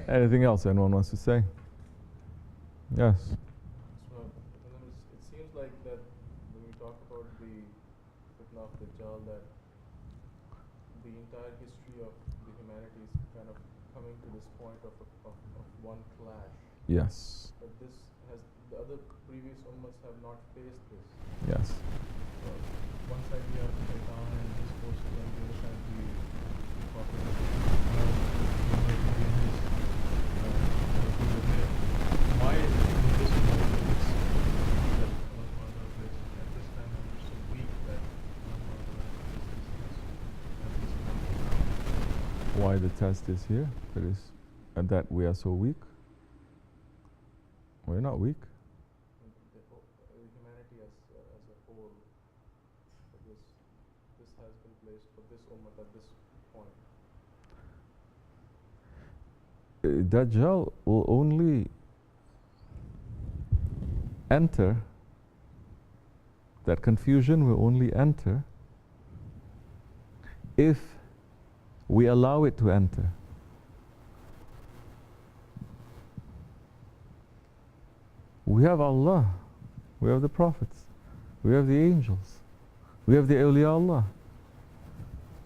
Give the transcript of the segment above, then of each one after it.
Anything else anyone wants to say? Yes. So, it seems like that when we talk about the fitna of Dajjal, that the entire history of the humanity is kind of coming to this point of one clash. Yes. But the other previous ummahs have not faced this. Yes. So one side we have Shaitan and his forces, and the other side the Prophet why is it in this moment that Allah is at this time we're so weak that Why the test is here? And that we are so weak? We're not weak. Humanity as a whole, this has been placed for this ummah at this point. Dajjal will only enter, that confusion will only enter if we allow it to enter. We have Allah, we have the prophets, we have the angels, we have the awliya Allah.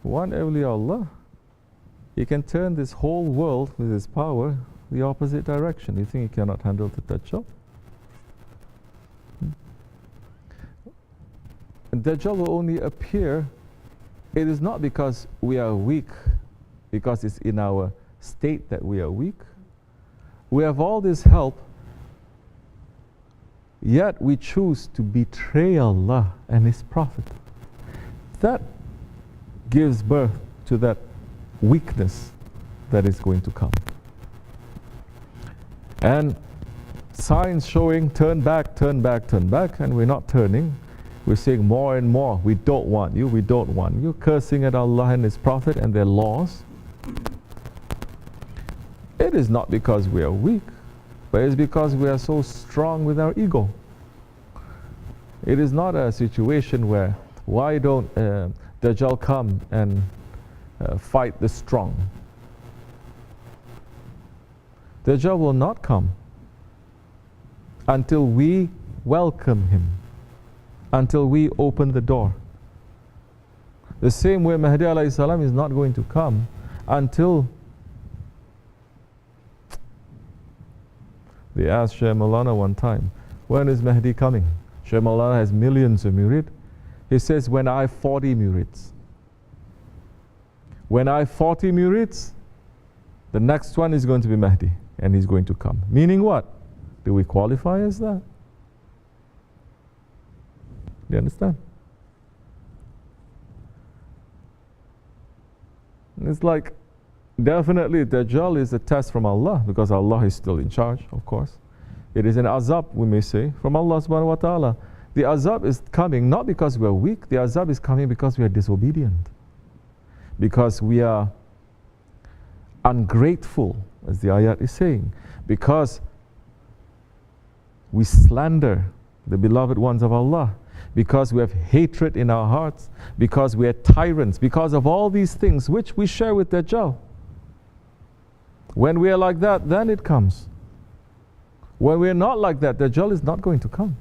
One awliya Allah, he can turn this whole world with his power the opposite direction. You think he cannot handle the Dajjal? And Dajjal will only appear, it is not because we are weak, because it's in our state that we are weak. We have all this help, yet we choose to betray Allah and His Prophet. That gives birth to that weakness that is going to come. And signs showing turn back, turn back, turn back, and we're not turning. We're saying more and more, we don't want you, we don't want you, cursing at Allah and His Prophet and their laws. It is not because we are weak, but it's because we are so strong with our ego. It is not a situation where, why don't Dajjal come and fight the strong? Dajjal will not come until we welcome him, until we open the door. The same way Mahdi alayhi salam is not going to come until they asked Shaykh Maulana one time, when is Mahdi coming? Shaykh Maulana has millions of murid. He says, when I have 40 murids. When I have 40 murids, the next one is going to be Mahdi, and he's going to come. Meaning what? Do we qualify as that? Do you understand? It's like, definitely Dajjal is a test from Allah, because Allah is still in charge, of course. It is an azab, we may say, from Allah subhanahu wa ta'ala. The azab is coming not because we are weak, the azab is coming because we are disobedient. Because we are ungrateful, as the ayat is saying. Because we slander the beloved ones of Allah. Because we have hatred in our hearts. Because we are tyrants. Because of all these things which we share with Dajjal. When we are like that, then it comes. When we are not like that, Dajjal is not going to come.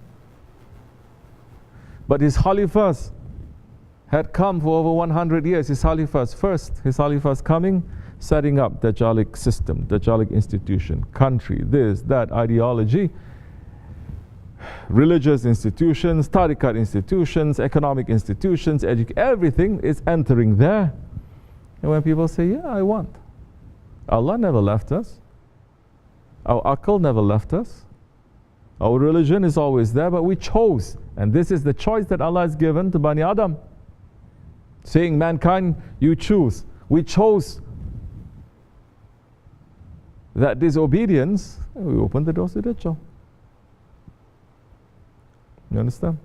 But his Khalifas had come for over 100 years. His Khalifas coming, setting up Dajjalic system, Dajjalic institution, country, this, that, ideology, religious institutions, tariqat institutions, economic institutions, everything is entering there. And when people say, yeah, I want. Allah never left us. Our aql never left us. Our religion is always there, but we chose. And this is the choice that Allah has given to Bani Adam. Saying, mankind, you choose. We chose that disobedience, and we opened the doors to Dajjal. You understand?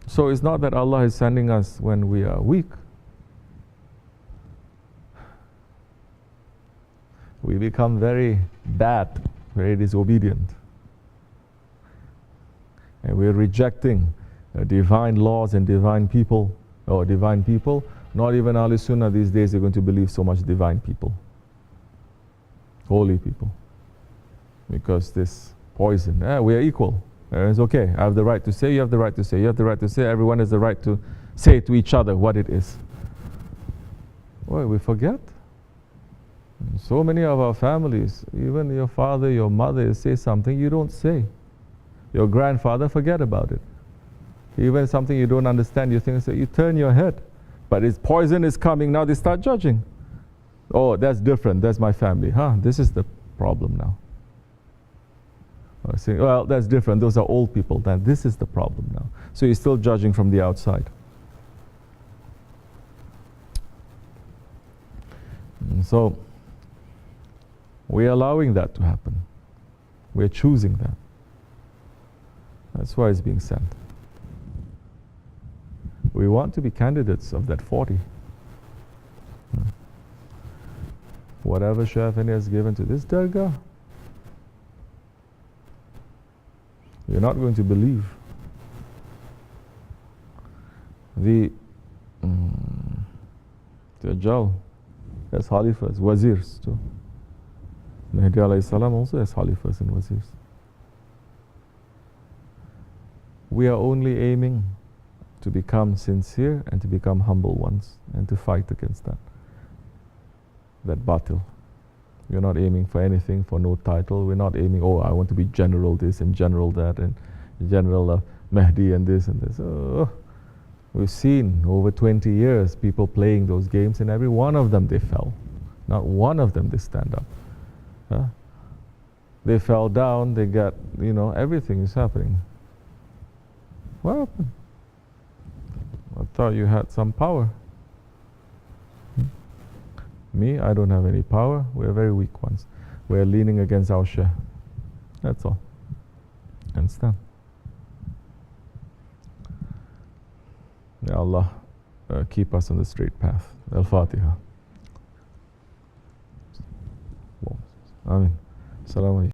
So it's not that Allah is sending us when we are weak. We become very bad, very disobedient. And we're rejecting divine laws and divine people, Not even Ahlul Sunnah these days are going to believe so much divine people. holy people. Because this poison, we are equal. It's okay. I have the right to say, you have the right to say, you have the right to say, everyone has the right to say to each other what it is. Boy, we forget. So many of our families, even your father, your mother say something you don't say. Your grandfather, forget about it. Even something you don't understand, you think, so you turn your head. But it's poison is coming, now they start judging. Oh, that's different, that's my family. This is the problem now. Or saying, well, that's different, those are old people. Then this is the problem now. So you're still judging from the outside. And so, we're allowing that to happen. We're choosing that. That's why it's being sent. We want to be candidates of that 40. Whatever Shafi'i has given to this dargah, you're not going to believe. The Dajjal has Khalifas, Wazirs too. Mahdi alayhi salam also has Khalifas and Wazirs. We are only aiming to become sincere and to become humble ones and to fight against that batil. We're not aiming for anything, for no title. We're not aiming, oh, I want to be general this and general that and general Mahdi and this and this. Oh, we've seen over 20 years people playing those games, and every one of them they fell. Not one of them they stand up. They fell down, they got, everything is happening. What happened? I thought you had some power. Me, I don't have any power. We're very weak ones. We're leaning against our share. That's all. Understand? May Allah keep us on the straight path. Al-Fatiha. Ameen. Assalamu alaikum.